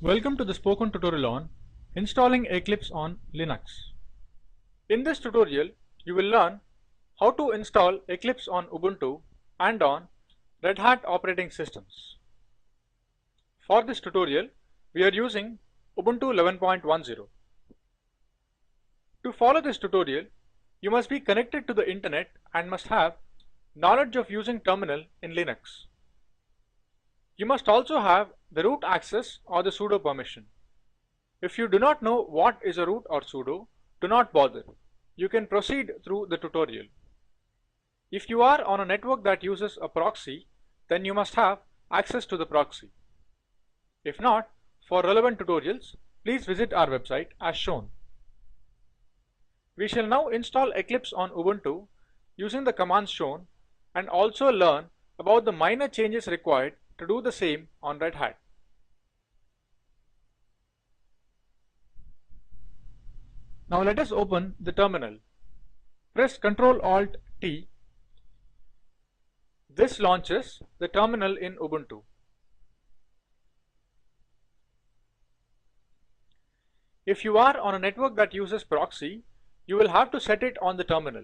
Welcome to the spoken tutorial on installing Eclipse on Linux. In this tutorial, you will learn how to install Eclipse on Ubuntu and on Red Hat operating systems. For this tutorial, we are using Ubuntu 11.10. To follow this tutorial, you must be connected to the internet and must have knowledge of using terminal in Linux. You must also have the root access or the sudo permission. If you do not know what is a root or sudo, do not bother. You can proceed through the tutorial. If you are on a network that uses a proxy, then you must have access to the proxy. If not, for relevant tutorials, please visit our website as shown. We shall now install Eclipse on Ubuntu using the commands shown and also learn about the minor changes required to do the same on Red Hat. Now let us open the terminal. Press Ctrl Alt T. This launches the terminal in Ubuntu. If you are on a network that uses proxy, you will have to set it on the terminal.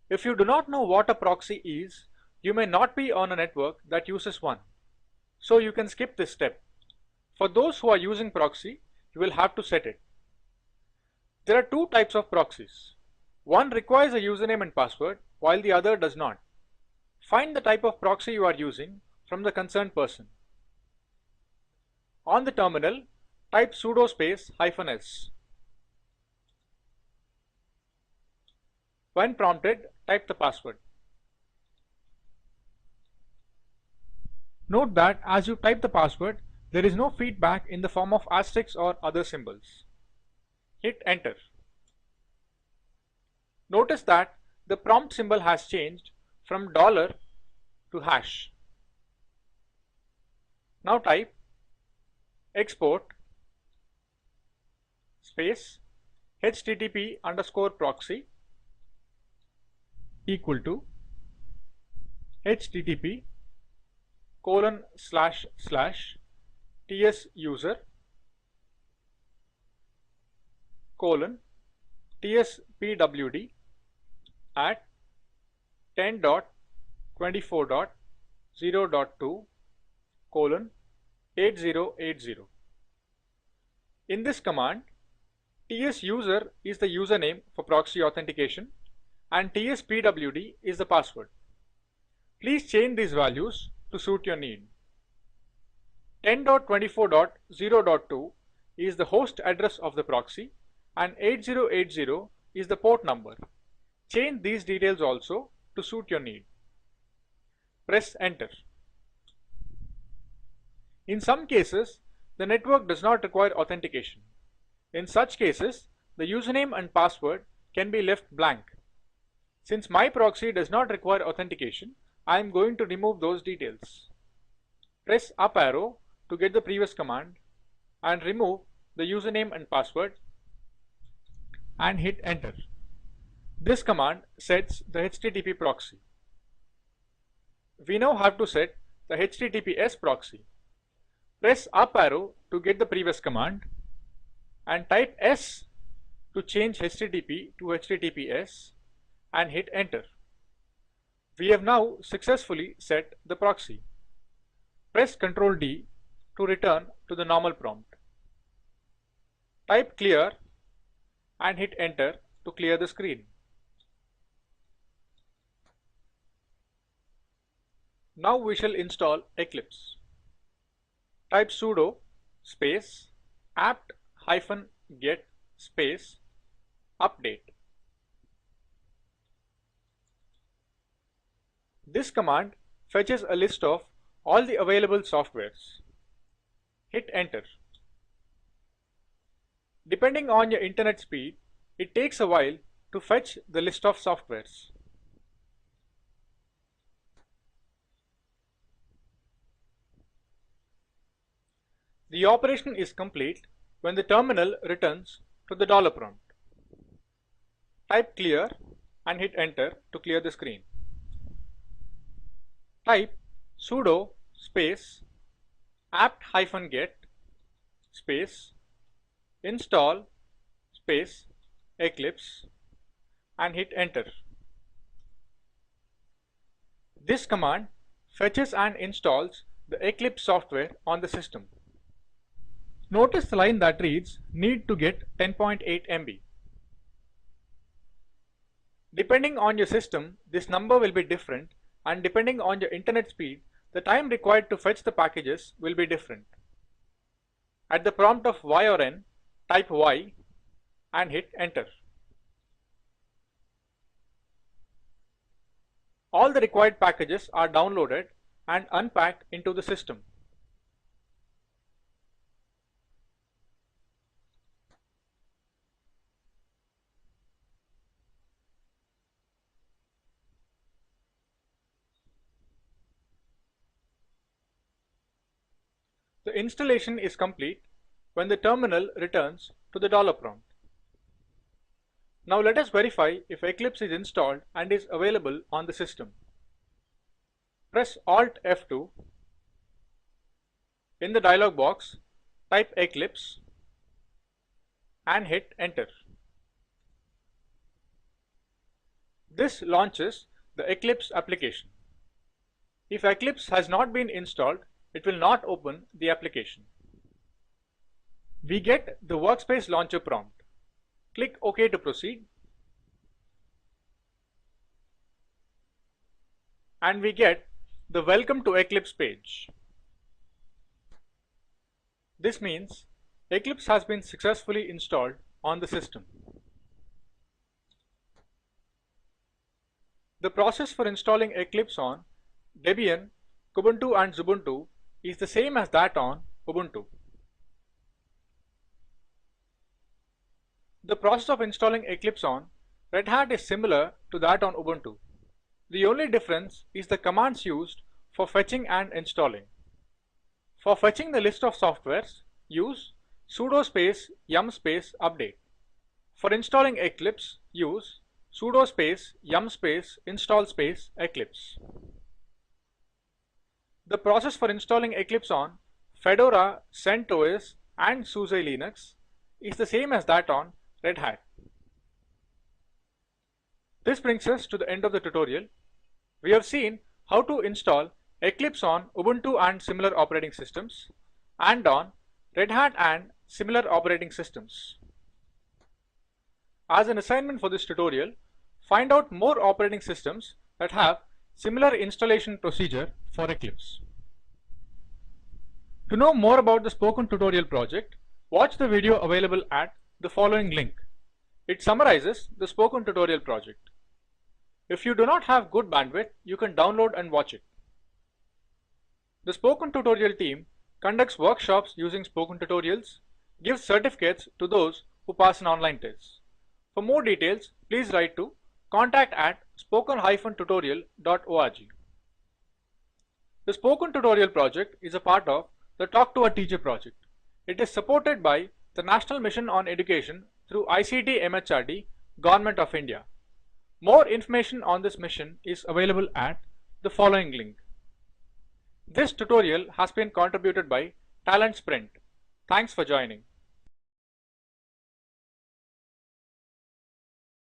If you do not know what a proxy is, you may not be on a network that uses one. So you can skip this step. For those who are using proxy, you will have to set it. There are two types of proxies. One requires a username and password, while the other does not. Find the type of proxy you are using from the concerned person. On the terminal, type sudo space -s. When prompted, type the password. Note that as you type the password, there is no feedback in the form of asterisks or other symbols. Hit enter. Notice that the prompt symbol has changed from $ to hash. Now type export space http_proxy equal to http:// tsuser :tspwd at 10.24.0.2:8080. In this command, tsuser is the username for proxy authentication and tspwd is the password. Please change these values to suit your need. 10.24.0.2 is the host address of the proxy and 8080 is the port number. Change these details also to suit your need. Press enter. In some cases, the network does not require authentication. In such cases, the username and password can be left blank. Since my proxy does not require authentication, I am going to remove those details. Press up arrow to get the previous command and remove the username and password and hit enter. This command sets the HTTP proxy. We now have to set the HTTPS proxy. Press up arrow to get the previous command and type S to change HTTP to HTTPS and hit enter. We have now successfully set the proxy. Press Ctrl D to return to the normal prompt. Type clear and hit enter to clear the screen. Now we shall install Eclipse. Type sudo space apt-get space update. This command fetches a list of all the available softwares. Hit enter. Depending on your internet speed, it takes a while to fetch the list of softwares. The operation is complete when the terminal returns to the $ prompt. Type clear and hit enter to clear the screen. Type sudo space apt-get space install space Eclipse and hit enter. This command fetches and installs the Eclipse software on the system. Notice the line that reads need to get 10.8 MB. Depending on your system, this number will be different, and depending on your internet speed, the time required to fetch the packages will be different. At the prompt of Y or N, type Y and hit enter. All the required packages are downloaded and unpacked into the system. The installation is complete when the terminal returns to the $prompt. Now let us verify if Eclipse is installed and is available on the system. Press Alt F2. In the dialog box, type Eclipse and hit enter. This launches the Eclipse application. If Eclipse has not been installed, it will not open the application. We get the Workspace Launcher prompt. Click OK to proceed, and we get the Welcome to Eclipse page. This means Eclipse has been successfully installed on the system. The process for installing Eclipse on Debian, Kubuntu and Xubuntu is the same as that on Ubuntu. The process of installing Eclipse on Red Hat is similar to that on Ubuntu. The only difference is the commands used for fetching and installing. For fetching the list of softwares, use sudo space yum space update. For installing Eclipse, use sudo space yum space install space Eclipse. The process for installing Eclipse on Fedora, CentOS and SUSE Linux is the same as that on Red Hat. This brings us to the end of the tutorial. We have seen how to install Eclipse on Ubuntu and similar operating systems and on Red Hat and similar operating systems. As an assignment for this tutorial, find out more operating systems that have similar installation procedure for Eclipse. To know more about the Spoken Tutorial project, watch the video available at the following link. It summarizes the Spoken Tutorial project. If you do not have good bandwidth, you can download and watch it. The Spoken Tutorial team conducts workshops using Spoken Tutorials, gives certificates to those who pass an online test. For more details, please write to contact@spoken-tutorial.org. The Spoken Tutorial project is a part of the Talk to a Teacher project. It is supported by the National Mission on Education through ICT MHRD, Government of India. More information on this mission is available at the following link. This tutorial has been contributed by Talent Sprint. Thanks for joining.